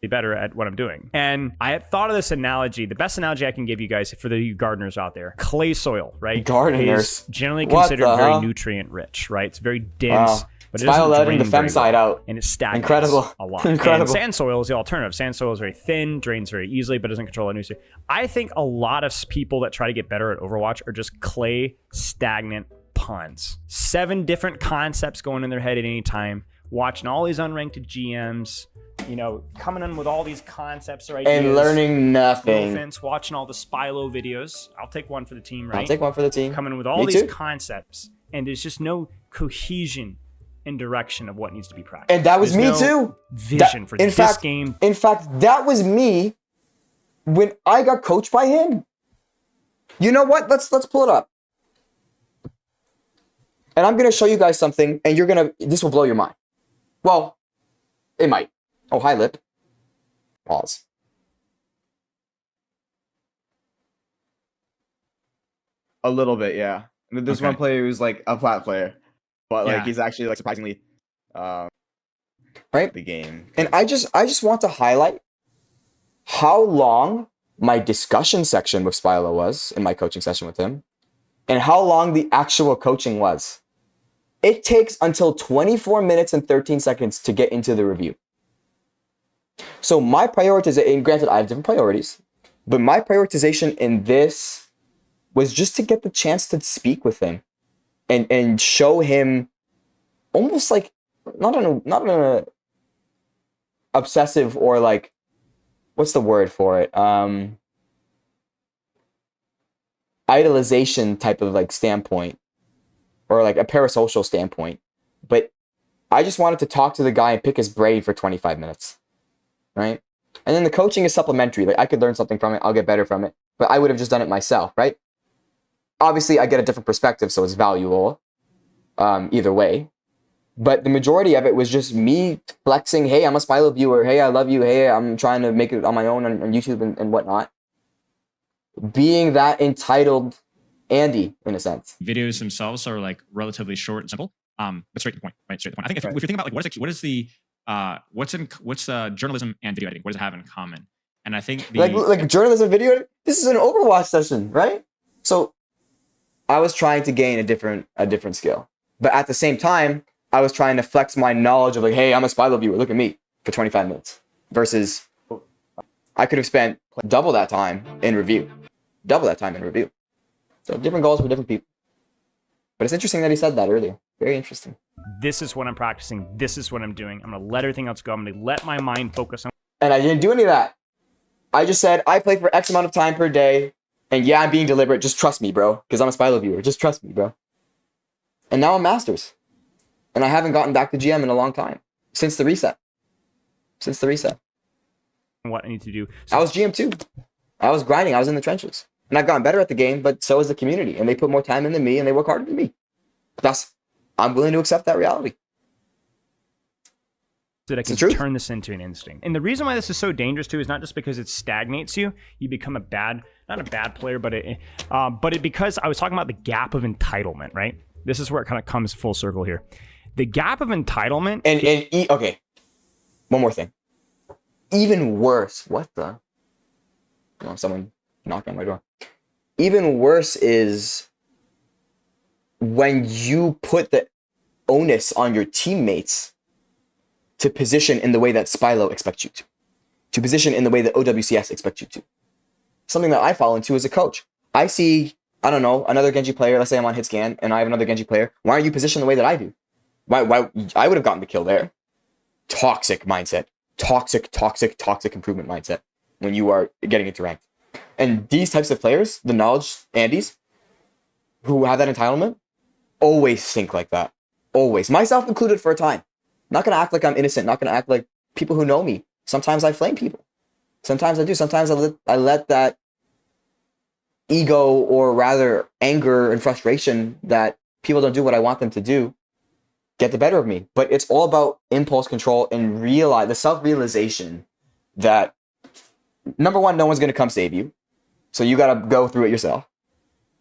Be better at what I'm doing. And I had thought of this analogy. The best analogy I can give you guys for the gardeners out there, clay soil, right? Gardeners. Is generally considered very nutrient rich, right? It's very dense. Wow. But it Spilo doesn't letting drain the fem very side well, out. and it stagnates Incredible. a lot. Incredible. And sand soil is the alternative. Sand soil is very thin, drains very easily, but doesn't control the nutrients. I think a lot of people that try to get better at Overwatch are just clay, stagnant ponds. 7 different concepts going in their head at any time, watching all these unranked GMs, you know, coming in with all these concepts or ideas. And learning nothing. No offense, watching all the Spilo videos. I'll take one for the team, right? I'll take one for the team. Coming in with all these concepts, and there's just no cohesion and direction of what needs to be practiced. And that was me too. Vision for this game. In fact, that was me when I got coached by him. You know what? Let's pull it up. And I'm gonna show you guys something, and this will blow your mind. Well, it might. Oh, hi, Lip. Pause. A little bit, yeah. There's one player who's like a flat player, but like he's actually like surprisingly right the game. And I just want to highlight how long my discussion section with Spilo was in my coaching session with him, and how long the actual coaching was. It takes until 24 minutes and 13 seconds to get into the review. So my prioritization, and granted I have different priorities, but my prioritization in this was just to get the chance to speak with him and show him almost like not in a obsessive or like, what's the word for it? Idolization type of like standpoint, or like a parasocial standpoint. But I just wanted to talk to the guy and pick his brain for 25 minutes, right? And then the coaching is supplementary. Like I could learn something from it, I'll get better from it, but I would have just done it myself, right? Obviously, I get a different perspective, so it's valuable either way. But the majority of it was just me flexing, hey, I'm a Spilo viewer. Hey, I love you. Hey, I'm trying to make it on my own on YouTube and whatnot. Being that entitled Andy, in a sense. Videos themselves are like relatively short and simple, but straight to the point, right? Straight to the point. I think if you're thinking about like what's journalism and video editing? What does it have in common? And I think like journalism, video. This is an Overwatch session, right? So I was trying to gain a different skill, but at the same time, I was trying to flex my knowledge of like, hey, I'm a Spilo viewer. Look at me for 25 minutes. Versus, I could have spent double that time in review. So different goals for different people. But it's interesting that he said that earlier. Very interesting. This is what I'm practicing. This is what I'm doing. I'm going to let everything else go. I'm going to let my mind focus on. And I didn't do any of that. I just said, I play for X amount of time per day. And yeah, I'm being deliberate. Just trust me, bro. Because I'm a Spilo viewer. Just trust me, bro. And now I'm Masters. And I haven't gotten back to GM in a long time. Since the reset. What I need to do. So I was GM too. I was grinding. I was in the trenches. And I've gotten better at the game, but so is the community. And they put more time in than me, and they work harder than me. I'm willing to accept that reality. That I can turn this into an instinct. And the reason why this is so dangerous too is not just because it stagnates you. You become not a bad player, but because I was talking about the gap of entitlement, right? This is where it kind of comes full circle here. The gap of entitlement. Okay. One more thing. Even worse. What the? Oh, someone knocked on my door. Even worse is when you put the onus on your teammates to position in the way that Spilo expects you to position in the way that OWCS expects you to. Something that I fall into as a coach. I see, I don't know, another Genji player. Let's say I'm on hit scan and I have another Genji player. Why aren't you positioned the way that I do? Why I would have gotten the kill there. Toxic mindset. Toxic improvement mindset when you are getting into ranked. And these types of players, the knowledge Andys, who have that entitlement, always think like that. Always. Myself included for a time. Not going to act like I'm innocent. Not going to act like people who know me. Sometimes I flame people. Sometimes I do. Sometimes I let that ego, or rather anger and frustration that people don't do what I want them to do, get the better of me. But it's all about impulse control and the self-realization that number one, no one's going to come save you. So you got to go through it yourself.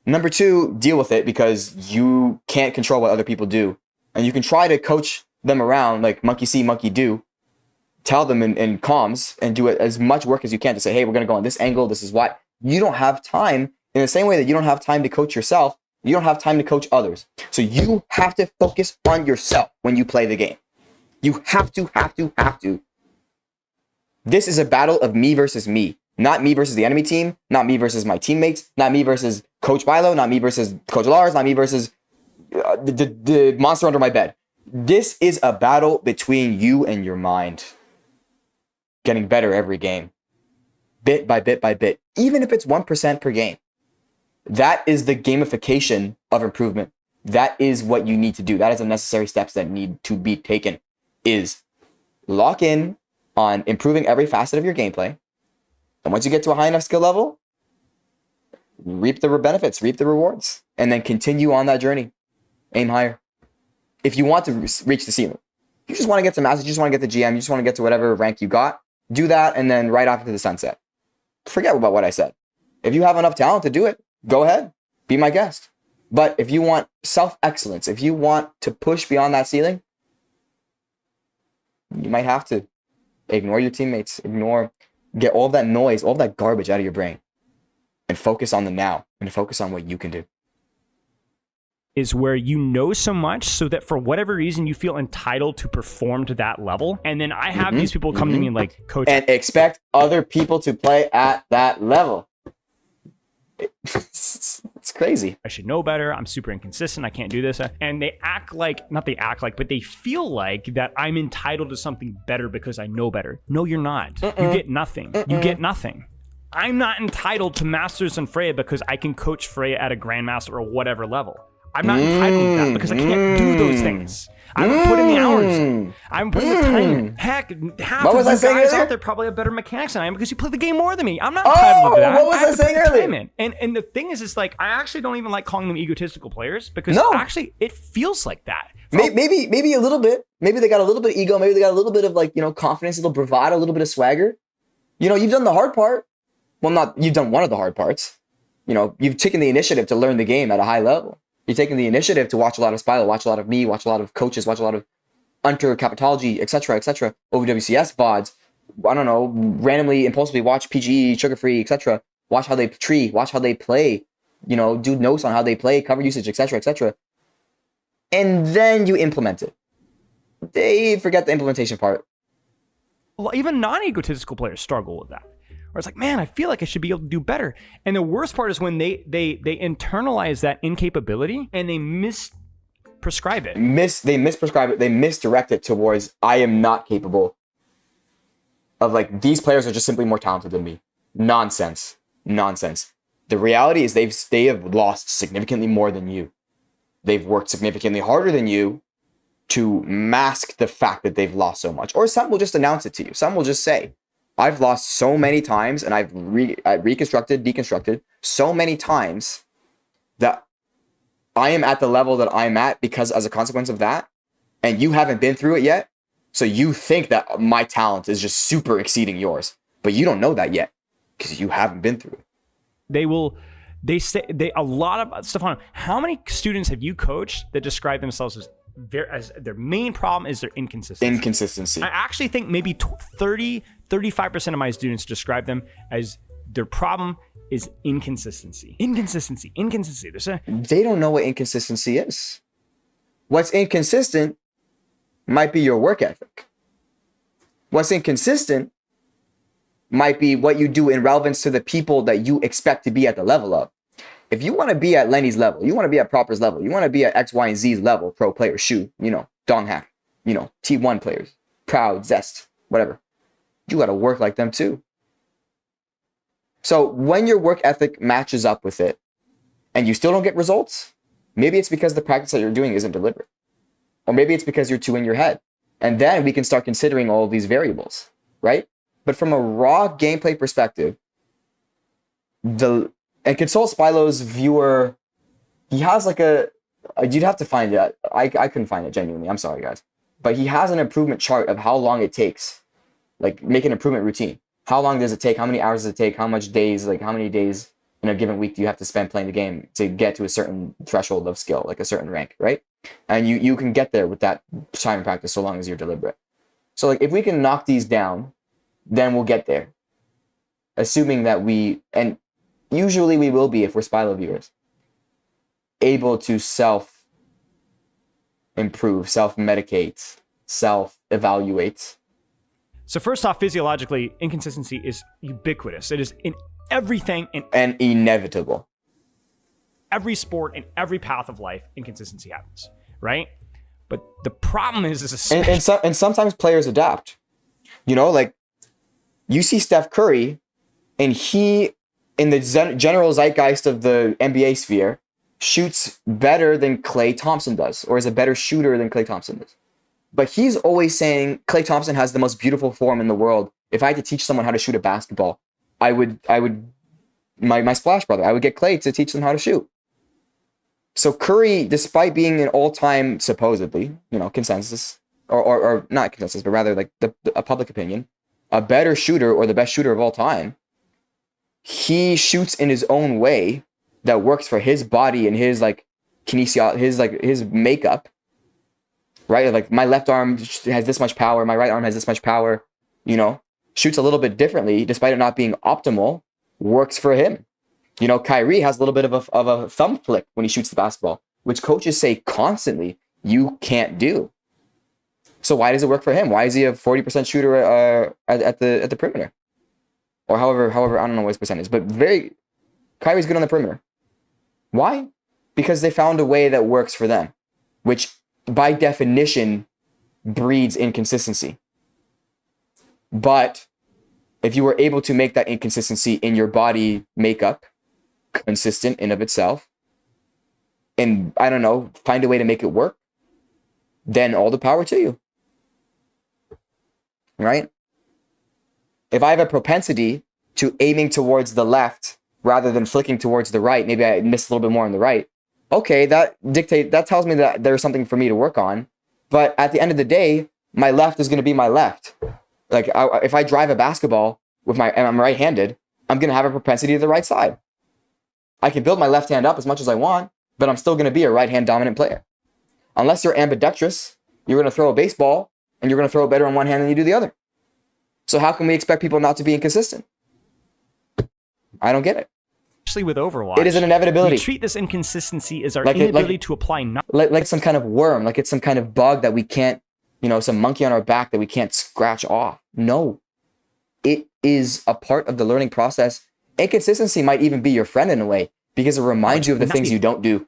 Number two, deal with it because you can't control what other people do. And you can try to coach them around like monkey see, monkey do. Tell them in comms and do as much work as you can to say, hey, we're going to go on this angle. This is why. You don't have time in the same way that you don't have time to coach yourself. You don't have time to coach others. So you have to focus on yourself when you play the game. You have to. This is a battle of me versus me. Not me versus the enemy team. Not me versus my teammates. Not me versus Coach Spilo. Not me versus Coach Lars. Not me versus the monster under my bed. This is a battle between you and your mind. Getting better every game. Bit by bit by bit. Even if it's 1% per game. That is the gamification of improvement. That is what you need to do. That is the necessary steps that need to be taken. Is lock in on improving every facet of your gameplay. And once you get to a high enough skill level, reap the benefits, reap the rewards, and then continue on that journey. Aim higher. If you want to reach the ceiling, you just want to get to master, you just want to get the GM, you just want to get to whatever rank you got, do that and then right off into the sunset. Forget about what I said. If you have enough talent to do it, go ahead, be my guest. But if you want self-excellence, if you want to push beyond that ceiling, you might have to ignore your teammates, get all that noise, all that garbage out of your brain and focus on the now and focus on what you can do. Is where you know so much so that for whatever reason you feel entitled to perform to that level. And then I have these people come to me and like, coach, and expect other people to play at that level. It's crazy. I should know better. I'm super inconsistent. I can't do this. And they act like, not they act like, but they feel like that I'm entitled to something better because I know better. No, you're not. You get nothing. You get nothing. I'm not entitled to Masters and Freya because I can coach Freya at a Grandmaster or whatever level. I'm not entitled to that because I can't do those things. I haven't put in the hours. I haven't put in the time. Heck, half of the guys out there probably have better mechanics than I am because you play the game more than me. I'm not entitled to that. What was I saying earlier? And the thing is, it's like, I actually don't even like calling them egotistical players because actually it feels like that. Maybe a little bit. Maybe they got a little bit of ego. Maybe they got a little bit of like, confidence, a little bravado, a little bit of swagger. You've done the hard part. Well, you've done one of the hard parts. You've taken the initiative to learn the game at a high level. You're taking the initiative to watch a lot of Spilo, watch a lot of me, watch a lot of coaches, watch a lot of Unter, Capitology, etc., OVWCS VODs. I don't know, randomly, impulsively watch PGE, Sugar Free, etc. Watch how they tree, watch how they play, do notes on how they play, cover usage, etc. And then you implement it. They forget the implementation part. Well, even non-egotistical players struggle with that. Or it's like, man, I feel like I should be able to do better. And the worst part is when they internalize that incapability and they misprescribe it. They misprescribe it. They misdirect it towards, I am not capable of, like, these players are just simply more talented than me. Nonsense. The reality is they have lost significantly more than you. They've worked significantly harder than you to mask the fact that they've lost so much. Or some will just announce it to you. Some will just say, I've lost so many times and I've reconstructed, deconstructed so many times that I am at the level that I'm at because as a consequence of that, and you haven't been through it yet. So you think that my talent is just super exceeding yours, but you don't know that yet because you haven't been through it. They say a lot of Stefano, how many students have you coached that describe themselves as their main problem is their inconsistency? I actually think maybe 35% of my students describe them as their problem is inconsistency. They don't know what inconsistency is. What's inconsistent might be your work ethic. What's inconsistent might be what you do in relevance to the people that you expect to be at the level of. If you want to be at Lenny's level, you want to be at Proper's level, you want to be at X, Y, and Z's level, pro player, Shu, Donghack, T1 players, Proud, Zest, whatever. You got to work like them too. So when your work ethic matches up with it and you still don't get results, maybe it's because the practice that you're doing isn't deliberate. Or maybe it's because you're too in your head. And then we can start considering all of these variables, right? But from a raw gameplay perspective, and consult Spilo's viewer, he has like you'd have to find it. I couldn't find it genuinely. I'm sorry, guys. But he has an improvement chart of how long it takes. Like, make an improvement routine. How long does it take? How many hours does it take? How much days, like how many days in a given week do you have to spend playing the game to get to a certain threshold of skill, like a certain rank, right? And you can get there with that time and practice so long as you're deliberate. So like if we can knock these down, then we'll get there. Assuming that and usually we will be, if we're Spilo viewers, able to self-improve, self-medicate, self-evaluate. So first off, physiologically, inconsistency is ubiquitous. It is in everything, and inevitable. Every sport, in every path of life, inconsistency happens, right? But the problem is and sometimes players adapt. You know, like you see Steph Curry, and he, in the general zeitgeist of the NBA sphere, shoots better than Klay Thompson does, or is a better shooter than Klay Thompson does. But he's always saying Klay Thompson has the most beautiful form in the world. If I had to teach someone how to shoot a basketball, I would my Splash brother, I would get Klay to teach them how to shoot. So Curry, despite being an all-time, supposedly, consensus, or not consensus, but rather like a public opinion, a better shooter or the best shooter of all time, he shoots in his own way that works for his body and his like his makeup, right? Like my left arm has this much power, my right arm has this much power, shoots a little bit differently despite it not being optimal, works for him. Kyrie has a little bit of a thumb flick when he shoots the basketball, which coaches say constantly you can't do. So why does it work for him? Why is he a 40% shooter at the perimeter? Or however, I don't know what his percent is, but Kyrie's good on the perimeter. Why? Because they found a way that works for them, which by definition breeds inconsistency. But if you were able to make that inconsistency in your body makeup consistent in of itself, and I don't know, find a way to make it work, then all the power to you. Right? If I have a propensity to aiming towards the left rather than flicking towards the right, maybe I miss a little bit more on the right. Okay, that tells me that there's something for me to work on. But at the end of the day, my left is going to be my left. Like if I drive a basketball and I'm right-handed, I'm going to have a propensity to the right side. I can build my left hand up as much as I want, but I'm still going to be a right-hand dominant player. Unless you're ambidextrous, you're going to throw a baseball and you're going to throw it better on one hand than you do the other. So how can we expect people not to be inconsistent? I don't get it. Especially with Overwatch, it is an inevitability. We treat this inconsistency as our inability to apply like some kind of worm, like it's some kind of bug that we can't, some monkey on our back that we can't scratch off. No, it is a part of the learning process. Inconsistency might even be your friend in a way because it reminds you of the things you don't do.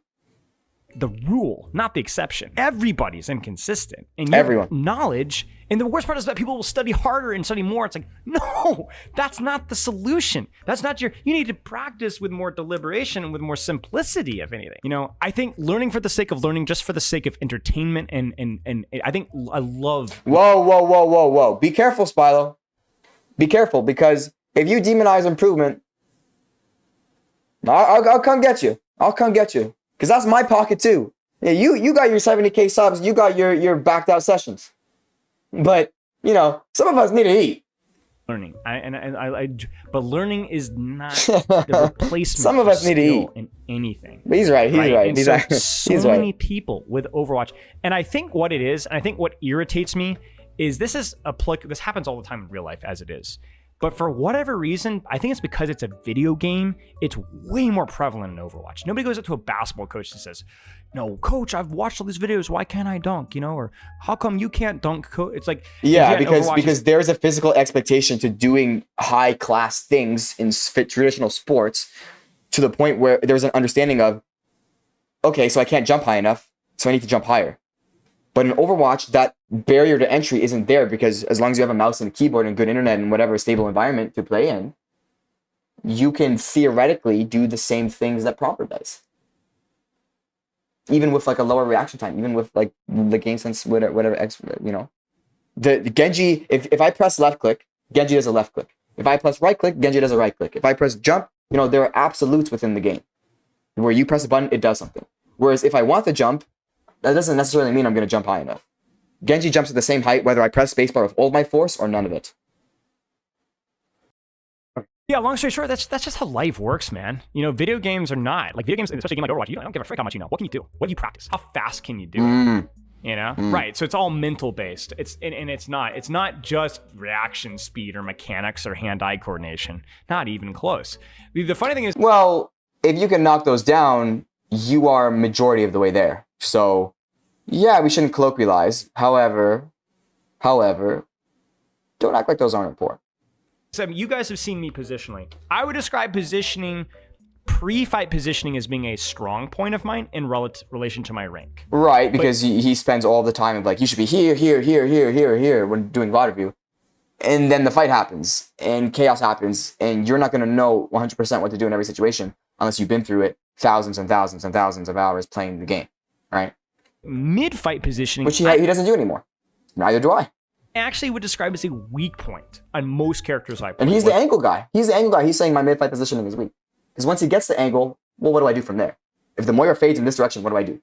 The rule, not the exception. Everybody's inconsistent. And everyone. Knowledge, and the worst part is that people will study harder and study more. It's like, no, that's not the solution. That's not you need to practice with more deliberation and with more simplicity, if anything. I think learning for the sake of learning, just for the sake of entertainment, and I think I love... Whoa. Be careful, Spilo. Be careful, because if you demonize improvement, I'll come get you. I'll come get you. Because that's my pocket too. Yeah, you got your 70K subs, you got your backed out sessions. But, some of us need to eat. Learning. But learning is not the replacement some of us need to eat in anything. He's right. So many people with Overwatch. And I think what it is, and I think what irritates me is this happens all the time in real life as it is. But for whatever reason, I think it's because it's a video game, it's way more prevalent in Overwatch. Nobody goes up to a basketball coach and says, no, coach, I've watched all these videos, why can't I dunk? Or how come you can't dunk, coach? It's like... Yeah, because there's a physical expectation to doing high-class things in traditional sports to the point where there's an understanding of, okay, so I can't jump high enough, so I need to jump higher. But in Overwatch, that barrier to entry isn't there because as long as you have a mouse and a keyboard and good internet and whatever stable environment to play in, you can theoretically do the same things that Proper does. Even with like a lower reaction time, even with like the game sense, whatever, The Genji, if I press left click, Genji does a left click. If I press right click, Genji does a right click. If I press jump, there are absolutes within the game. Where you press a button, it does something. Whereas if I want to jump, that doesn't necessarily mean I'm going to jump high enough. Genji jumps at the same height whether I press spacebar with all my force or none of it. Yeah, long story short, that's just how life works, man. You know, video games are not like video games, especially a game like Overwatch. I don't give a frick how much you know. What can you do? What do you practice? How fast can you do it? You know, right? So it's all mental based. It's not just reaction speed or mechanics or hand-eye coordination. Not even close. The funny thing is, Well, if you can knock those down, you are majority of the way there. So, yeah, we shouldn't colloquialize. However, don't act like those aren't important. so you guys have seen me positionally. I would describe positioning, pre-fight positioning, as being a strong point of mine in relation to my rank. Right, because he spends all the time of like, you should be here, here, here, here, here, here when doing VOD review. And then the fight happens and chaos happens and you're not going to know 100% what to do in every situation unless you've been through it thousands and thousands and thousands of hours playing the game, right? Mid-fight positioning, Which he doesn't do anymore. Neither do I. actually would describe as a weak point on most characters I play. And he's the angle guy. He's saying my mid-fight positioning is weak. Because once he gets the angle, well, what do I do from there? If the Moira fades in this direction, what do I do?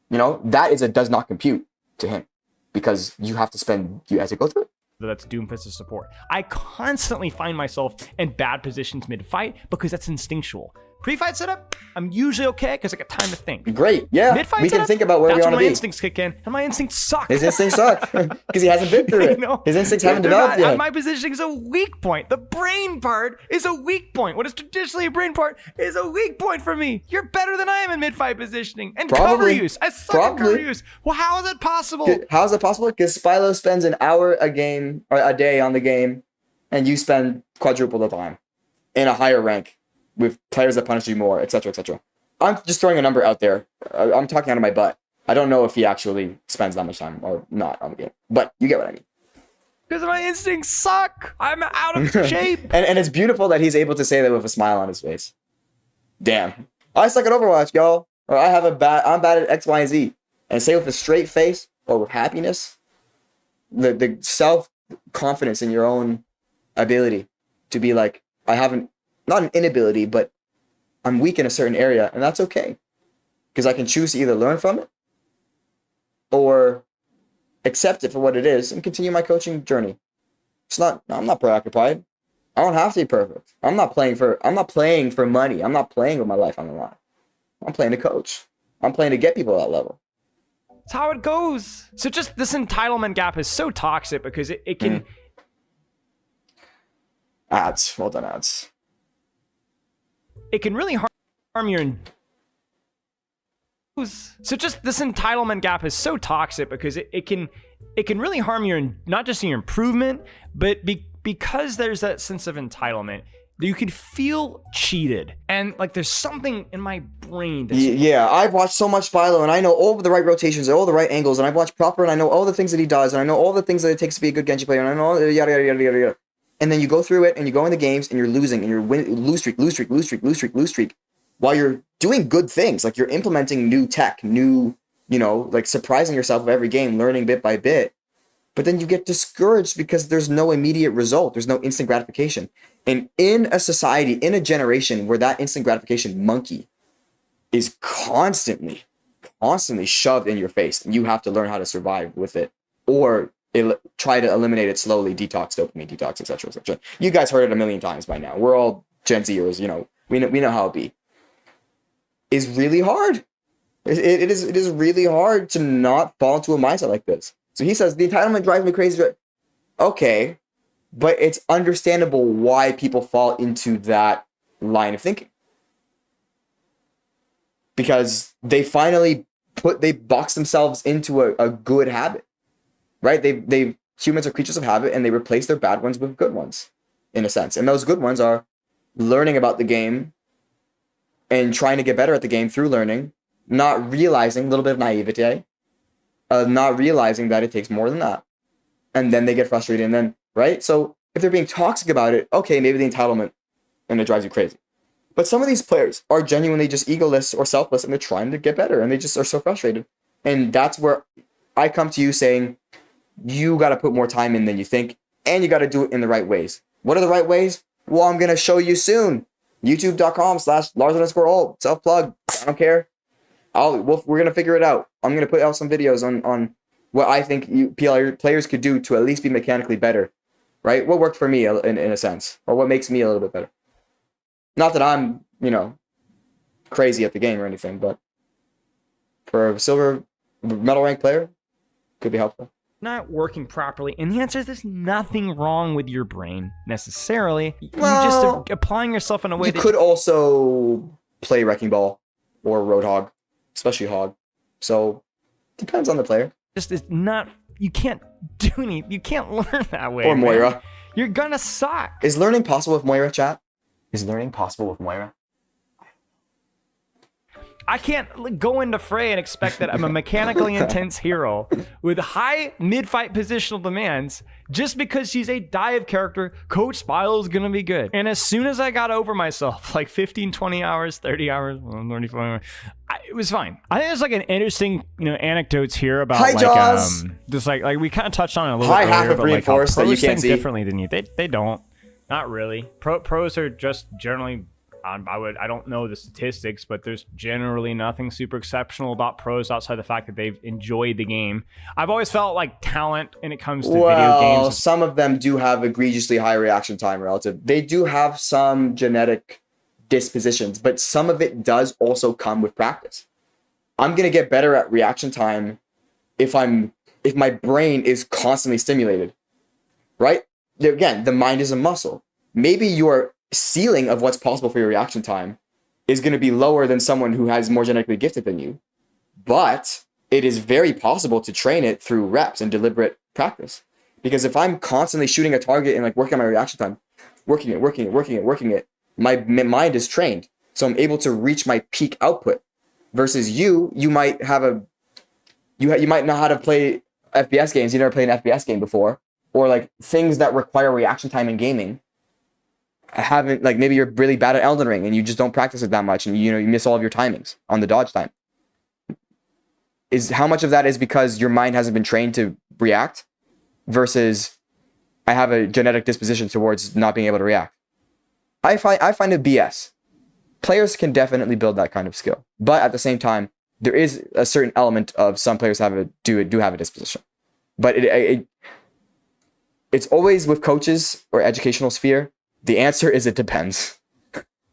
You know, that does not compute to him. Because you have to go through it. That's Doomfist's support. I constantly find myself in bad positions mid-fight because that's instinctual. Pre-fight setup, I'm usually okay because I got time to think. Great, yeah. Mid-fight We can setup, think about where we that's want when to my be. instincts kick in, and my instincts suck. His instincts suck because he hasn't been through it. know? His instincts haven't They're developed not- yet. My positioning is a weak point. The brain part is a weak point. What is traditionally a brain part is a weak point for me. You're better than I am in mid-fight positioning. And cover Probably. use. I suck at cover Probably. use. Well, how is it possible? How is it possible? Because Spilo spends an hour a game or a day on the game, and you spend quadruple the time in a higher rank with players that punish you more, etc., etc. I'm just throwing a number out there. I'm talking out of my butt. I don't know if he actually spends that much time or not on the game, but you get what I mean. Because my instincts suck. I'm out of shape. And it's beautiful that he's able to say that with a smile on his face. Damn, I suck at Overwatch, y'all. Or I'm bad at X, Y, and Z. And say with a straight face or with happiness, the self-confidence in your own ability to be like, not an inability, but I'm weak in a certain area, and that's okay. Because I can choose to either learn from it or accept it for what it is and continue my coaching journey. I'm not preoccupied. I don't have to be perfect. I'm not playing for money. I'm not playing with my life on the line. I'm playing to coach. I'm playing to get people to that level. That's how it goes. So just this entitlement gap is so toxic because it can... Ads. Well done, ads. It can really harm your... So just this entitlement gap is so toxic because it can really harm your, not just your improvement, but because there's that sense of entitlement, you can feel cheated. And like there's something in my brain that's... Yeah, I've watched so much Spilo, and I know all the right rotations, all the right angles, and I've watched proper, and I know all the things that he does, and I know all the things that it takes to be a good Genji player, and I know yada, yada, yada, yada, yada. And then you go through it, and you go in the games, and you're losing, and you're lose streak, while you're doing good things. Like, you're implementing new tech, like, surprising yourself with every game, learning bit by bit. But then you get discouraged because there's no immediate result. There's no instant gratification. And in a society, in a generation where that instant gratification monkey is constantly shoved in your face, and you have to learn how to survive with it, or try to eliminate it slowly, detox, dopamine detox, etc., etc. You guys heard it a million times by now. We're all Gen Zers, we know how it be. It's really hard. It is really hard to not fall into a mindset like this. So he says, the entitlement drives me crazy. Okay, but it's understandable why people fall into that line of thinking. Because they finally box themselves into a good habit. Right? Humans are creatures of habit, and they replace their bad ones with good ones, in a sense. And those good ones are learning about the game and trying to get better at the game through learning, not realizing, a little bit of naivete, not realizing that it takes more than that. And then they get frustrated, and then, right? So if they're being toxic about it, okay, maybe the entitlement, and it drives you crazy. But some of these players are genuinely just egoless or selfless, and they're trying to get better, and they just are so frustrated. And that's where I come to you saying, you got to put more time in than you think, and you got to do it in the right ways. What are the right ways? Well, I'm going to show you soon. YouTube.com/Lars_ult. Self-plug. I don't care. We're going to figure it out. I'm going to put out some videos on what I think players could do to at least be mechanically better. Right? What worked for me in a sense, or what makes me a little bit better. Not that I'm, crazy at the game or anything, but for a silver medal rank player, could be helpful. Not working properly, and the answer is there's nothing wrong with your brain necessarily. Well, you just are applying yourself in a way you could also play Wrecking Ball or Roadhog, especially Hog. So depends on the player. Just is not. You can't do any. You can't learn that way. Or Moira. Man. You're gonna suck. Is learning possible with Moira, chat? Is learning possible with Moira? I can't go into Frey and expect that I'm a mechanically intense hero with high mid-fight positional demands just because she's a dive character. Coach Spilo is going to be good. And as soon as I got over myself, like 15, 20 hours, 30 hours, 35 hours, it was fine. I think there's like an interesting, anecdotes here about Hi, Jaws. just like we kind of touched on it a little Hi, bit half earlier, of but like how reinforced that you pros can't think see. differently than you. They don't. Not really. Pros are just generally. I don't know the statistics, but there's generally nothing super exceptional about pros outside the fact that they've enjoyed the game. I've always felt like talent when it comes to video games. Some of them do have egregiously high reaction time relative. They do have some genetic dispositions, but some of it does also come with practice. I'm gonna get better at reaction time if my brain is constantly stimulated, right? Again, the mind is a muscle. Maybe your ceiling of what's possible for your reaction time is going to be lower than someone who has more genetically gifted than you. But it is very possible to train it through reps and deliberate practice. Because if I'm constantly shooting a target and like working on my reaction time, working it, my mind is trained. So I'm able to reach my peak output. Versus you might have you might know how to play FPS games. You never played an FPS game before. Or like things that require reaction time in gaming. Maybe you're really bad at Elden Ring and you just don't practice it that much and you miss all of your timings on the dodge time. How much of that is because your mind hasn't been trained to react versus I have a genetic disposition towards not being able to react? I find it BS. Players can definitely build that kind of skill, but at the same time, there is a certain element of some players do have a disposition, but it's always with coaches or educational sphere. The answer is it depends.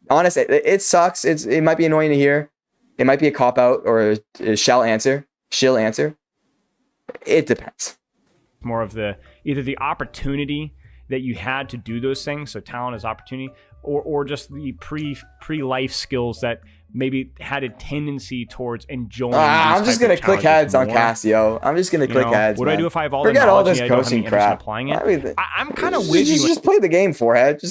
Honestly, it sucks. It might be annoying to hear. It might be a cop-out or a shill answer. It depends. More of either the opportunity that you had to do those things, so talent is opportunity, or just the pre-life skills that maybe had a tendency towards enjoying. I'm just gonna click heads on Cassio. I'm just gonna click heads. What do I do if I have all Forget the all knowledge this and I don't have any coaching interest in crap. applying it? I'm kind of with you Just play the game, Forehead.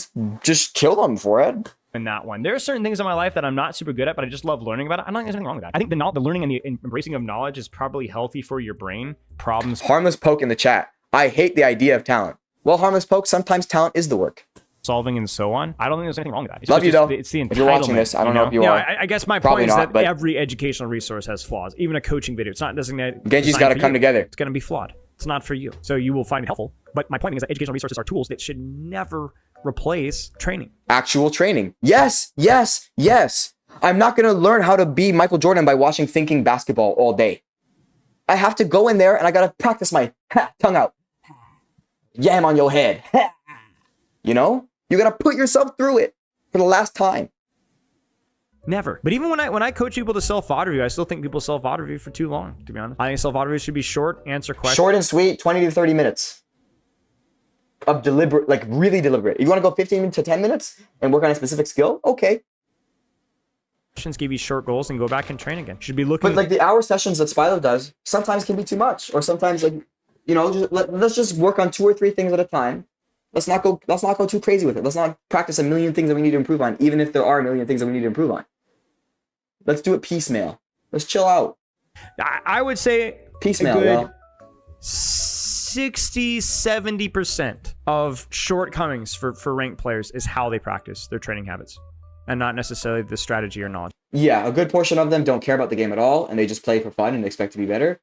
Just kill them, Forehead. in that one. There are certain things in my life that I'm not super good at, but I just love learning about it. I don't think there's anything wrong with that. I think the learning and the embracing of knowledge is probably healthy for your brain. Problems. Harmless Poke in the chat. I hate the idea of talent. Well, Harmless Poke, sometimes talent is the work. Solving and so on. I don't think there's anything wrong with that. It's Love you though. It's the entitlement. If you're watching this, I don't know if you are. I guess my Probably point is not, that every educational resource has flaws. Even a coaching video. It's not designated. Genji's got to come together. It's going to be flawed. It's not for you. So you will find it helpful. But my point is that educational resources are tools that should never replace training. Actual training. Yes. I'm not going to learn how to be Michael Jordan by watching Thinking Basketball all day. I have to go in there and I got to practice my tongue out. Yam on your head. You got to put yourself through it for the last time. Never. But even when I coach people to self-VOD review, I still think people self-VOD review for too long, to be honest. I think self-VOD review should be short, answer questions. Short and sweet, 20 to 30 minutes of deliberate, like really deliberate. You want to go 15 to 10 minutes and work on a specific skill? Okay. Questions, give you short goals and go back and train again. Should be looking. But like the hour sessions that Spilo does sometimes can be too much, or sometimes let's just work on 2 or 3 things at a time. Let's not go too crazy with it. Let's not practice a million things that we need to improve on, even if there are a million things that we need to improve on. Let's do it piecemeal. Let's chill out. I would say piecemeal. A good 60-70% of shortcomings for ranked players is how they practice their training habits, and not necessarily the strategy or knowledge. Yeah, a good portion of them don't care about the game at all, and they just play for fun and expect to be better.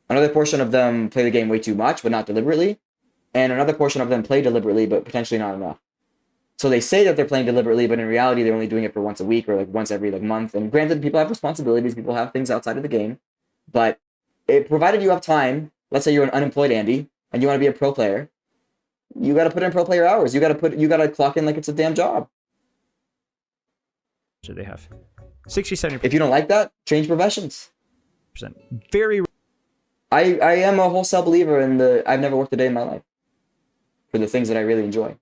Another portion of them play the game way too much, but not deliberately. And another portion of them play deliberately, but potentially not enough. So they say that they're playing deliberately, but in reality, they're only doing it for once a week or like once every month. And granted, people have responsibilities, people have things outside of the game. But provided you have time, let's say you're an unemployed Andy and you want to be a pro player, you got to put in pro player hours. You got to clock in like it's a damn job. they have 60, 70%. If you don't like that, change professions. Very. I am a wholesale believer in I've never worked a day in my life for the things that I really enjoy.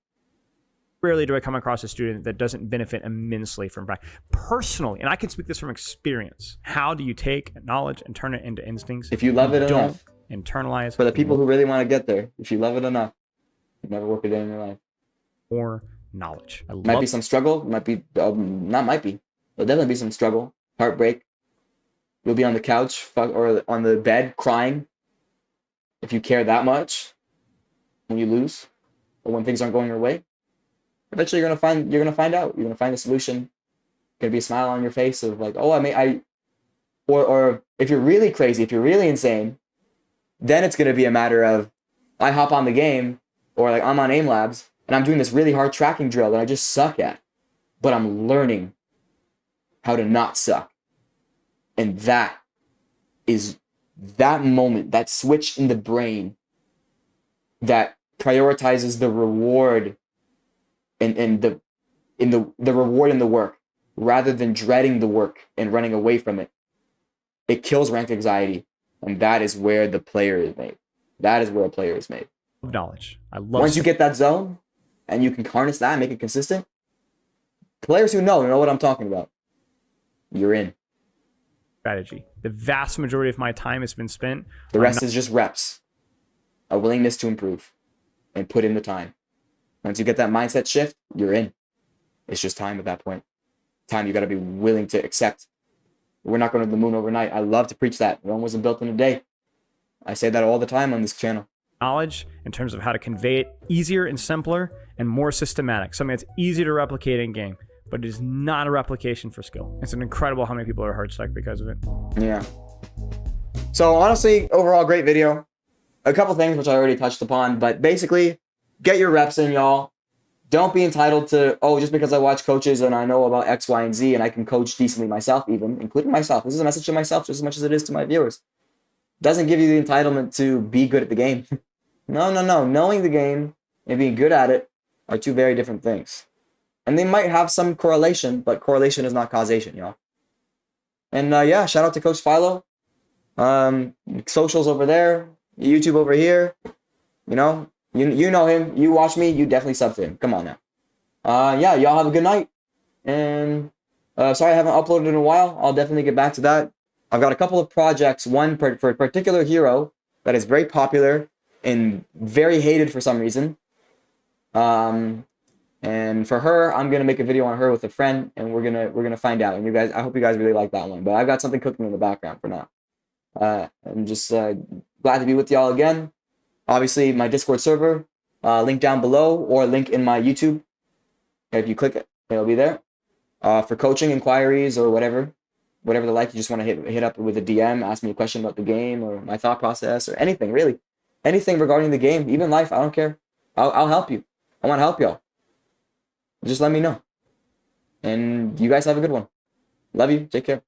Rarely do I come across a student that doesn't benefit immensely from practice. Personally, and I can speak this from experience, how do you take knowledge and turn it into instincts? If you love it enough. Internalize. For the people who really want to get there, if you love it enough, you never work a day in your life. More knowledge. Might be some struggle. Might be, not might be. There'll definitely be some struggle, heartbreak. You'll be on the couch or on the bed crying if you care that much when you lose or when things aren't going your way. Eventually you're gonna find out. You're gonna find the solution. Gonna be a smile on your face of like, oh, or if you're really crazy, if you're really insane, then it's gonna be a matter of I hop on the game or like I'm on aim labs and I'm doing this really hard tracking drill that I just suck at, but I'm learning how to not suck. And that is that moment, that switch in the brain that prioritizes the reward and the reward in the work rather than dreading the work and running away from it. It kills ranked anxiety, and that is where the player is made. That is where a player is made. Knowledge. I love. Once you get that zone and you can harness that and make it consistent, players who know what I'm talking about. You're in. Strategy. The vast majority of my time has been spent. The rest is just reps, a willingness to improve, and put in the time. Once you get that mindset shift, you're in. It's just time at that point. Time you got to be willing to accept. We're not going to the moon overnight. I love to preach that. Rome wasn't built in a day. I say that all the time on this channel. Knowledge in terms of how to convey it easier and simpler and more systematic. Something that's easy to replicate in game, but it is not a replication for skill. It's incredible how many people are hard stuck because of it. Yeah. So honestly, overall, great video. A couple things which I already touched upon, but basically, get your reps in, y'all. Don't be entitled to, oh, just because I watch coaches and I know about X, Y, and Z and I can coach decently myself even, including myself. This is a message to myself just as much as it is to my viewers. Doesn't give you the entitlement to be good at the game. No. Knowing the game and being good at it are two very different things. And they might have some correlation, but correlation is not causation, y'all. And yeah, shout out to Coach Spilo. Socials over there, YouTube over here. You know him. You watch me. You definitely sub to him. Come on now. Yeah, y'all have a good night. And sorry I haven't uploaded in a while. I'll definitely get back to that. I've got a couple of projects. One for a particular hero that is very popular and very hated for some reason. And for her, I'm gonna make a video on her with a friend, and we're gonna find out. And you guys, I hope you guys really like that one. But I've got something cooking in the background for now. I'm just glad to be with y'all again. Obviously, my Discord server, link down below, or link in my YouTube. If you click it, it'll be there. For coaching inquiries or whatever the like, you just want to hit up with a DM, ask me a question about the game or my thought process or anything, really. Anything regarding the game, even life, I don't care. I'll help you. I want to help y'all. Just let me know. And you guys have a good one. Love you. Take care.